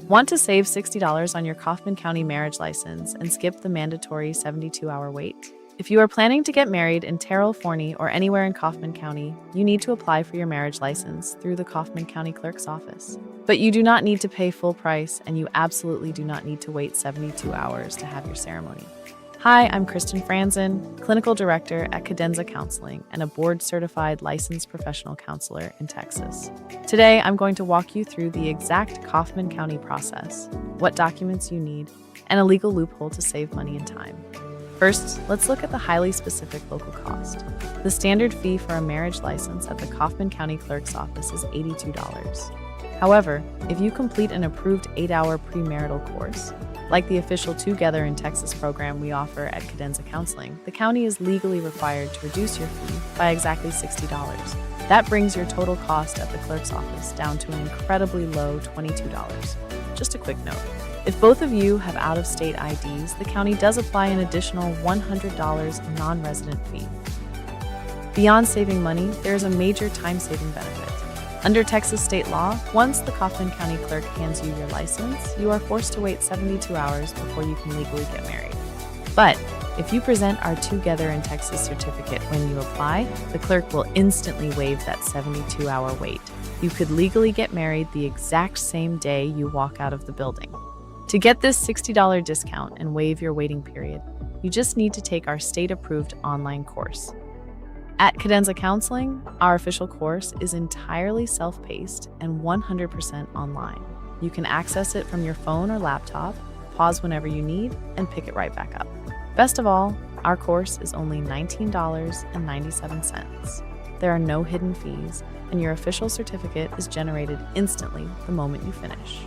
Want to save $60 on your Kaufman County marriage license and skip the mandatory 72-hour wait? If you are planning to get married in Terrell, Forney, or anywhere in Kaufman County, you need to apply for your marriage license through the Kaufman County Clerk's office. But you do not need to pay full price, and you absolutely do not need to wait 72 hours to have your ceremony. Hi, I'm Kristen Franzen, Clinical Director at Cadenza Counseling and a board-certified licensed professional counselor in Texas. Today, I'm going to walk you through the exact Kaufman County process, what documents you need, and a legal loophole to save money and time. First, let's look at the highly specific local cost. The standard fee for a marriage license at the Kaufman County Clerk's office is $82. However, if you complete an approved 8-hour premarital course, like the official Twogether in Texas program we offer at Cadenza Counseling, the county is legally required to reduce your fee by exactly $60. That brings your total cost at the clerk's office down to an incredibly low $22. Just a quick note. If both of you have out-of-state IDs, the county does apply an additional $100 non-resident fee. Beyond saving money, there is a major time-saving benefit. Under Texas state law, once the Kaufman County Clerk hands you your license, you are forced to wait 72 hours before you can legally get married. But if you present our Twogether in Texas certificate when you apply, the clerk will instantly waive that 72-hour wait. You could legally get married the exact same day you walk out of the building. To get this $60 discount and waive your waiting period, you just need to take our state-approved online course. At Cadenza Counseling, our official course is entirely self-paced and 100% online. You can access it from your phone or laptop, pause whenever you need, and pick it right back up. Best of all, our course is only $19.97. There are no hidden fees, and your official certificate is generated instantly the moment you finish.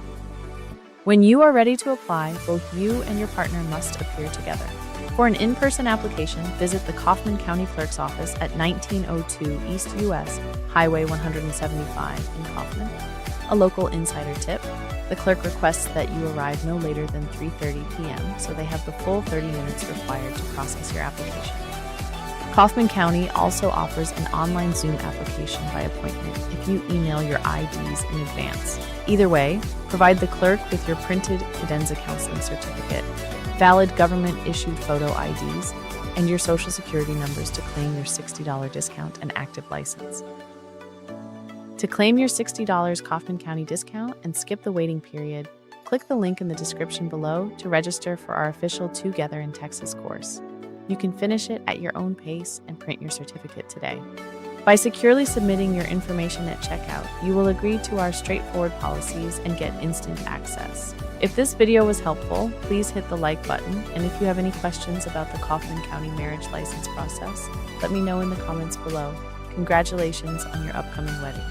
When you are ready to apply, both you and your partner must appear together. For an in-person application, visit the Kaufman County Clerk's office at 1902 East US Highway 175 in Kaufman. A local insider tip: the clerk requests that you arrive no later than 3:30 p.m., so they have the full 30 minutes required to process your application. Kaufman County also offers an online Zoom application by appointment if you email your IDs in advance. Either way, provide the clerk with your printed Cadenza Counseling certificate, valid government-issued photo IDs, and your social security numbers to claim your $60 discount and active license. To claim your $60 Kaufman County discount and skip the waiting period, click the link in the description below to register for our official Twogether in Texas course. You can finish it at your own pace and print your certificate today. By securely submitting your information at checkout, you will agree to our straightforward policies and get instant access. If this video was helpful, please hit the like button, and if you have any questions about the Kaufman County marriage license process, let me know in the comments below. Congratulations on your upcoming wedding.